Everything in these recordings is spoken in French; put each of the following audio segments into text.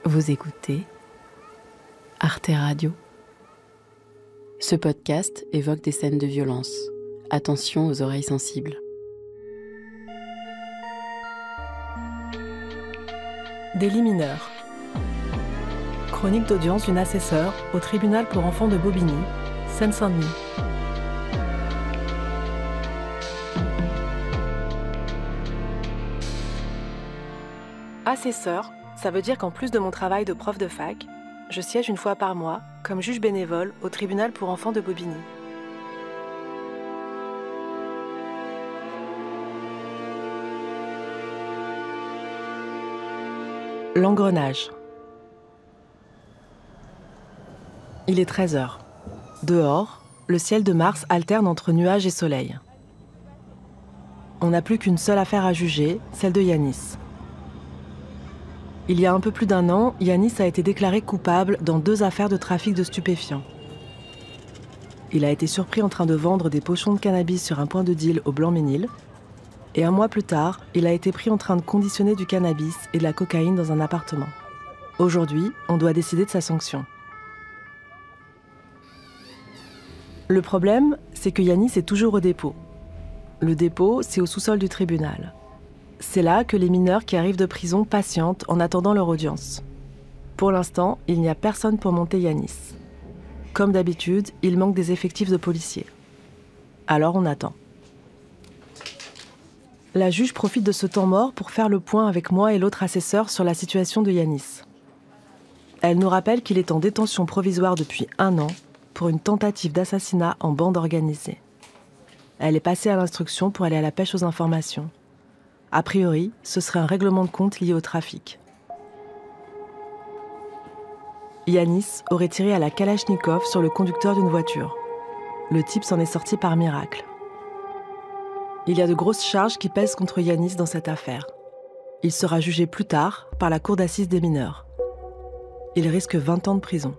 Vous écoutez Arte Radio. Ce podcast évoque des scènes de violence. Attention aux oreilles sensibles. Délit mineur. Chronique d'audience d'une assesseure au tribunal pour enfants de Bobigny, Seine-Saint-Denis. Assesseur, ça veut dire qu'en plus de mon travail de prof de fac, je siège une fois par mois comme juge bénévole au tribunal pour enfants de Bobigny. L'engrenage. Il est 13h. Dehors, le ciel de Mars alterne entre nuages et soleil. On n'a plus qu'une seule affaire à juger, celle de Yanis. Il y a un peu plus d'1 an, Yanis a été déclaré coupable dans 2 affaires de trafic de stupéfiants. Il a été surpris en train de vendre des pochons de cannabis sur un point de deal au Blanc-Ménil. Et 1 mois plus tard, il a été pris en train de conditionner du cannabis et de la cocaïne dans un appartement. Aujourd'hui, on doit décider de sa sanction. Le problème, c'est que Yanis est toujours au dépôt. Le dépôt, c'est au sous-sol du tribunal. C'est là que les mineurs qui arrivent de prison patientent en attendant leur audience. Pour l'instant, il n'y a personne pour monter Yanis. Comme d'habitude, il manque des effectifs de policiers. Alors on attend. La juge profite de ce temps mort pour faire le point avec moi et l'autre assesseur sur la situation de Yanis. Elle nous rappelle qu'il est en détention provisoire depuis 1 an pour une tentative d'assassinat en bande organisée. Elle est passée à l'instruction pour aller à la pêche aux informations. A priori, ce serait un règlement de compte lié au trafic. Yanis aurait tiré à la Kalachnikov sur le conducteur d'une voiture. Le type s'en est sorti par miracle. Il y a de grosses charges qui pèsent contre Yanis dans cette affaire. Il sera jugé plus tard par la cour d'assises des mineurs. Il risque 20 ans de prison.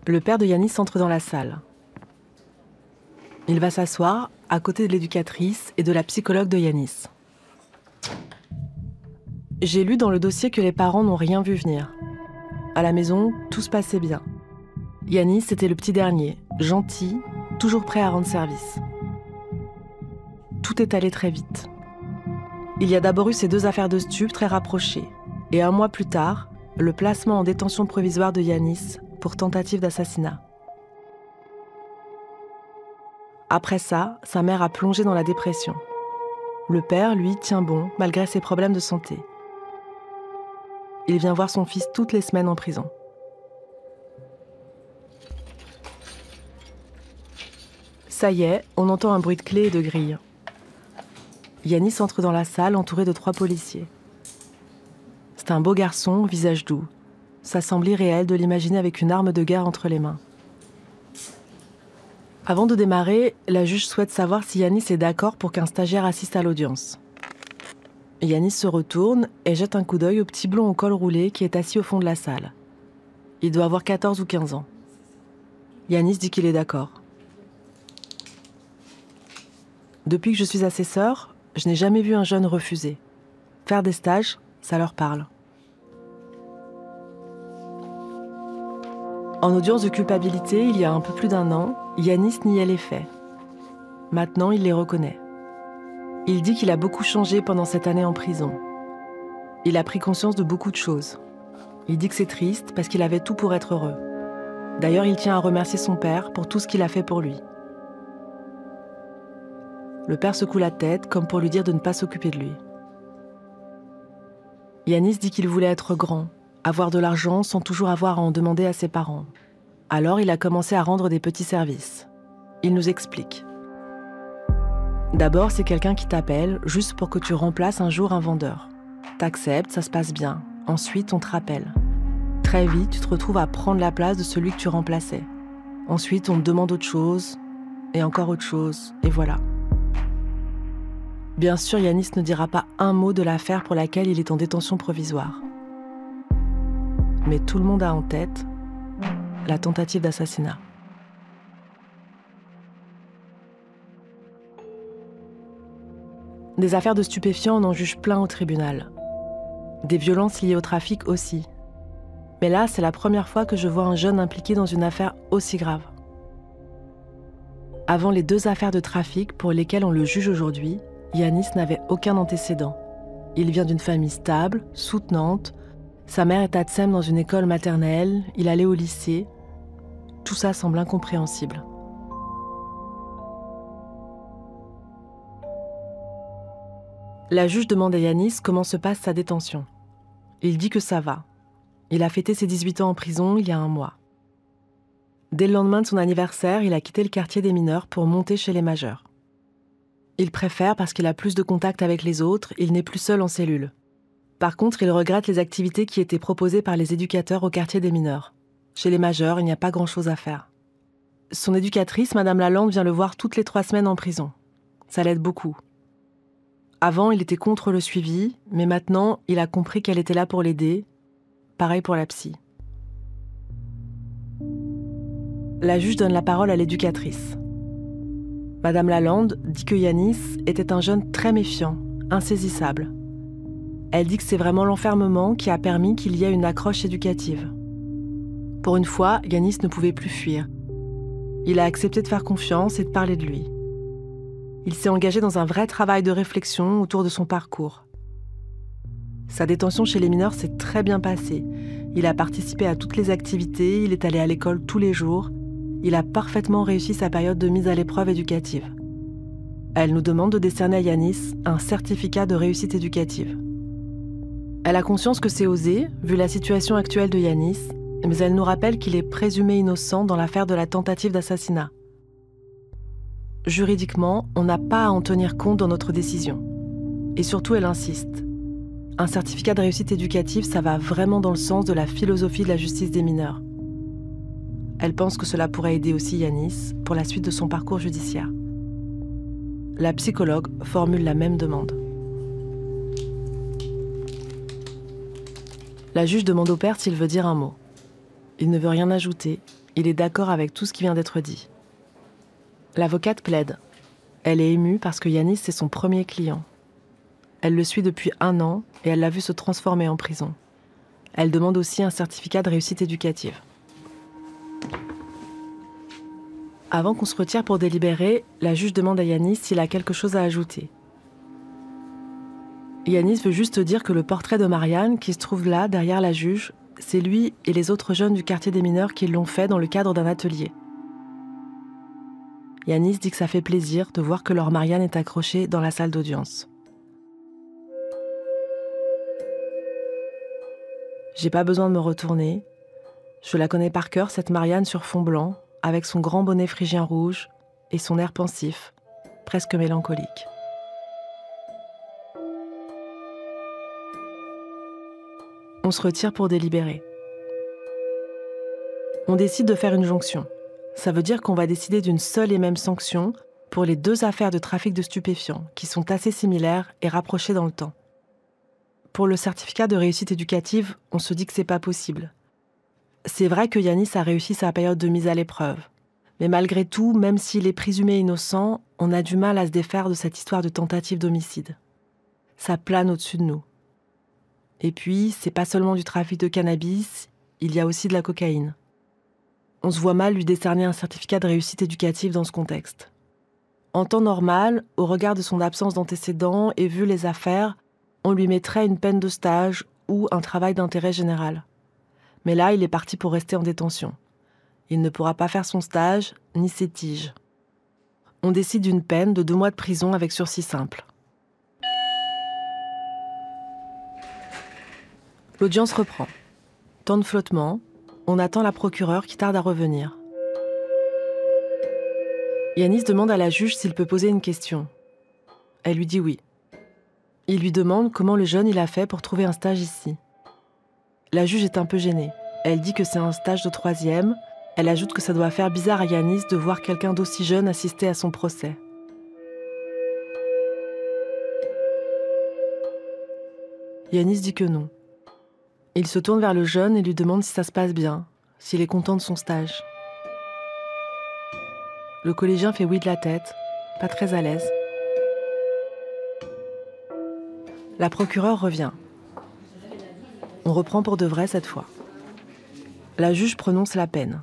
Le père de Yanis entre dans la salle. Il va s'asseoir à côté de l'éducatrice et de la psychologue de Yanis. J'ai lu dans le dossier que les parents n'ont rien vu venir. À la maison, tout se passait bien. Yanis était le petit dernier, gentil, toujours prêt à rendre service. Tout est allé très vite. Il y a d'abord eu ces 2 affaires de stupes très rapprochées. Et 1 mois plus tard, le placement en détention provisoire de Yanis pour tentative d'assassinat. Après ça, sa mère a plongé dans la dépression. Le père, lui, tient bon, malgré ses problèmes de santé. Il vient voir son fils toutes les semaines en prison. Ça y est, on entend un bruit de clé et de grille. Yanis entre dans la salle entouré de 3 policiers. C'est un beau garçon, au visage doux. Ça semble irréel de l'imaginer avec une arme de guerre entre les mains. Avant de démarrer, la juge souhaite savoir si Yanis est d'accord pour qu'un stagiaire assiste à l'audience. Yanis se retourne et jette un coup d'œil au petit blond au col roulé qui est assis au fond de la salle. Il doit avoir 14 ou 15 ans. Yanis dit qu'il est d'accord. Depuis que je suis assesseur, je n'ai jamais vu un jeune refuser. Faire des stages, ça leur parle. En audience de culpabilité, il y a un peu plus d'1 an, Yanis niait les faits. Maintenant, il les reconnaît. Il dit qu'il a beaucoup changé pendant cette année en prison. Il a pris conscience de beaucoup de choses. Il dit que c'est triste parce qu'il avait tout pour être heureux. D'ailleurs, il tient à remercier son père pour tout ce qu'il a fait pour lui. Le père secoue la tête comme pour lui dire de ne pas s'occuper de lui. Yanis dit qu'il voulait être grand, avoir de l'argent sans toujours avoir à en demander à ses parents. Alors il a commencé à rendre des petits services. Il nous explique. D'abord, c'est quelqu'un qui t'appelle juste pour que tu remplaces un jour un vendeur. T'acceptes, ça se passe bien. Ensuite, on te rappelle. Très vite, tu te retrouves à prendre la place de celui que tu remplaçais. Ensuite, on te demande autre chose, et encore autre chose, et voilà. Bien sûr, Yanis ne dira pas un mot de l'affaire pour laquelle il est en détention provisoire. Mais tout le monde a en tête la tentative d'assassinat. Des affaires de stupéfiants, on en juge plein au tribunal. Des violences liées au trafic aussi. Mais là, c'est la première fois que je vois un jeune impliqué dans une affaire aussi grave. Avant les 2 affaires de trafic pour lesquelles on le juge aujourd'hui, Yanis n'avait aucun antécédent. Il vient d'une famille stable, soutenante. Sa mère est ATSEM dans une école maternelle, il allait au lycée. Tout ça semble incompréhensible. La juge demande à Yanis comment se passe sa détention. Il dit que ça va. Il a fêté ses 18 ans en prison il y a un mois. Dès le lendemain de son anniversaire, il a quitté le quartier des mineurs pour monter chez les majeurs. Il préfère parce qu'il a plus de contact avec les autres, il n'est plus seul en cellule. Par contre, il regrette les activités qui étaient proposées par les éducateurs au quartier des mineurs. Chez les majeurs, il n'y a pas grand-chose à faire. Son éducatrice, Madame Lalande, vient le voir toutes les 3 semaines en prison. Ça l'aide beaucoup. Avant, il était contre le suivi, mais maintenant, il a compris qu'elle était là pour l'aider. Pareil pour la psy. La juge donne la parole à l'éducatrice. Madame Lalande dit que Yanis était un jeune très méfiant, insaisissable. Elle dit que c'est vraiment l'enfermement qui a permis qu'il y ait une accroche éducative. Pour une fois, Yanis ne pouvait plus fuir. Il a accepté de faire confiance et de parler de lui. Il s'est engagé dans un vrai travail de réflexion autour de son parcours. Sa détention chez les mineurs s'est très bien passée. Il a participé à toutes les activités, il est allé à l'école tous les jours. Il a parfaitement réussi sa période de mise à l'épreuve éducative. Elle nous demande de décerner à Yanis un certificat de réussite éducative. Elle a conscience que c'est osé, vu la situation actuelle de Yanis, mais elle nous rappelle qu'il est présumé innocent dans l'affaire de la tentative d'assassinat. Juridiquement, on n'a pas à en tenir compte dans notre décision. Et surtout, elle insiste. Un certificat de réussite éducative, ça va vraiment dans le sens de la philosophie de la justice des mineurs. Elle pense que cela pourrait aider aussi Yanis pour la suite de son parcours judiciaire. La psychologue formule la même demande. La juge demande au père s'il veut dire un mot. Il ne veut rien ajouter, il est d'accord avec tout ce qui vient d'être dit. L'avocate plaide. Elle est émue parce que Yanis, c'est son premier client. Elle le suit depuis 1 an et elle l'a vu se transformer en prison. Elle demande aussi un certificat de réussite éducative. Avant qu'on se retire pour délibérer, la juge demande à Yanis s'il a quelque chose à ajouter. Yanis veut juste dire que le portrait de Marianne, qui se trouve là, derrière la juge, c'est lui et les autres jeunes du quartier des mineurs qui l'ont fait dans le cadre d'un atelier. Yanis dit que ça fait plaisir de voir que leur Marianne est accrochée dans la salle d'audience. J'ai pas besoin de me retourner. Je la connais par cœur, cette Marianne sur fond blanc, avec son grand bonnet phrygien rouge et son air pensif, presque mélancolique. On se retire pour délibérer. On décide de faire une jonction. Ça veut dire qu'on va décider d'une seule et même sanction pour les 2 affaires de trafic de stupéfiants, qui sont assez similaires et rapprochées dans le temps. Pour le certificat de réussite éducative, on se dit que c'est pas possible. C'est vrai que Yanis a réussi sa période de mise à l'épreuve. Mais malgré tout, même s'il est présumé innocent, on a du mal à se défaire de cette histoire de tentative d'homicide. Ça plane au-dessus de nous. Et puis, c'est pas seulement du trafic de cannabis, il y a aussi de la cocaïne. On se voit mal lui décerner un certificat de réussite éducative dans ce contexte. En temps normal, au regard de son absence d'antécédents et vu les affaires, on lui mettrait une peine de stage ou un travail d'intérêt général. Mais là, il est parti pour rester en détention. Il ne pourra pas faire son stage, ni ses tiges. On décide d'une peine de 2 mois de prison avec sursis simple. L'audience reprend. Temps de flottement, on attend la procureure qui tarde à revenir. Yanis demande à la juge s'il peut poser une question. Elle lui dit oui. Il lui demande comment le jeune il a fait pour trouver un stage ici. La juge est un peu gênée. Elle dit que c'est un stage de 3e. Elle ajoute que ça doit faire bizarre à Yanis de voir quelqu'un d'aussi jeune assister à son procès. Yanis dit que non. Il se tourne vers le jeune et lui demande si ça se passe bien, s'il est content de son stage. Le collégien fait oui de la tête, pas très à l'aise. La procureure revient. On reprend pour de vrai cette fois. La juge prononce la peine.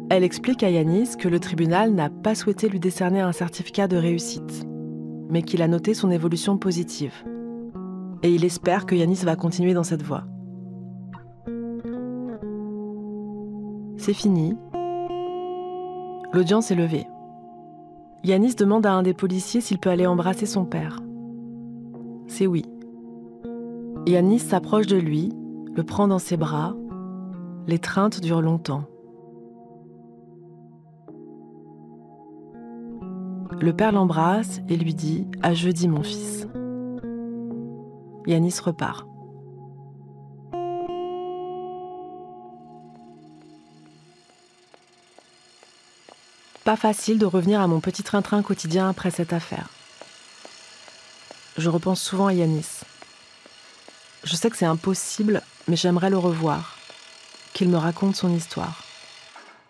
Elle explique à Yanis que le tribunal n'a pas souhaité lui décerner un certificat de réussite, mais qu'il a noté son évolution positive. Et il espère que Yanis va continuer dans cette voie. C'est fini. L'audience est levée. Yanis demande à un des policiers s'il peut aller embrasser son père. C'est oui. Yanis s'approche de lui, le prend dans ses bras. L'étreinte dure longtemps. Le père l'embrasse et lui dit « À jeudi, mon fils ». Yanis repart. Pas facile de revenir à mon petit train-train quotidien après cette affaire. Je repense souvent à Yanis. Je sais que c'est impossible, mais j'aimerais le revoir, qu'il me raconte son histoire.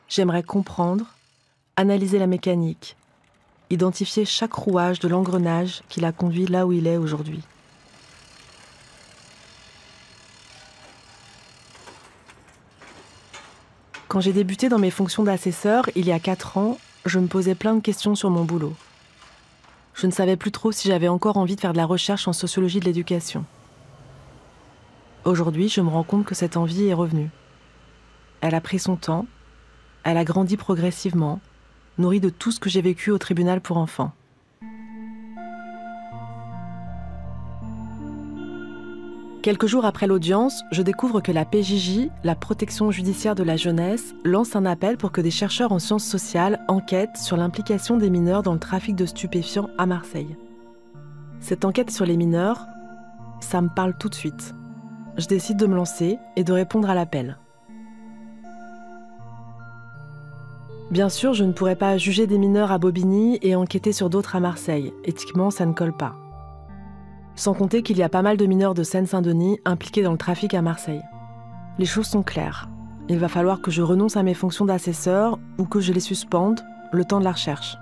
J'aimerais comprendre, analyser la mécanique, identifier chaque rouage de l'engrenage qui l'a conduit là où il est aujourd'hui. Quand j'ai débuté dans mes fonctions d'assesseur, il y a 4 ans, je me posais plein de questions sur mon boulot. Je ne savais plus trop si j'avais encore envie de faire de la recherche en sociologie de l'éducation. Aujourd'hui, je me rends compte que cette envie est revenue. Elle a pris son temps, elle a grandi progressivement, nourrie de tout ce que j'ai vécu au tribunal pour enfants. Quelques jours après l'audience, je découvre que la PJJ, la protection judiciaire de la jeunesse, lance un appel pour que des chercheurs en sciences sociales enquêtent sur l'implication des mineurs dans le trafic de stupéfiants à Marseille. Cette enquête sur les mineurs, ça me parle tout de suite. Je décide de me lancer et de répondre à l'appel. Bien sûr, je ne pourrais pas juger des mineurs à Bobigny et enquêter sur d'autres à Marseille. Éthiquement, ça ne colle pas. Sans compter qu'il y a pas mal de mineurs de Seine-Saint-Denis impliqués dans le trafic à Marseille. Les choses sont claires. Il va falloir que je renonce à mes fonctions d'assesseur ou que je les suspende le temps de la recherche.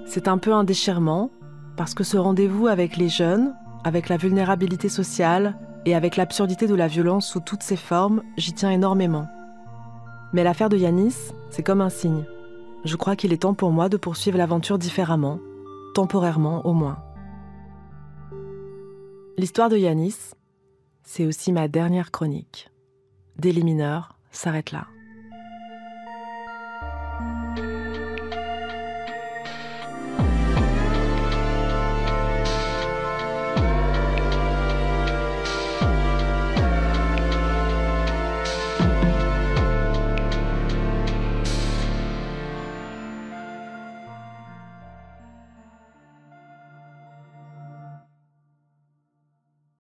C'est un peu un déchirement, parce que ce rendez-vous avec les jeunes, avec la vulnérabilité sociale et avec l'absurdité de la violence sous toutes ses formes, j'y tiens énormément. Mais l'affaire de Yanis, c'est comme un signe. Je crois qu'il est temps pour moi de poursuivre l'aventure différemment, temporairement au moins. L'histoire de Yanis, c'est aussi ma dernière chronique. Délit mineur s'arrête là.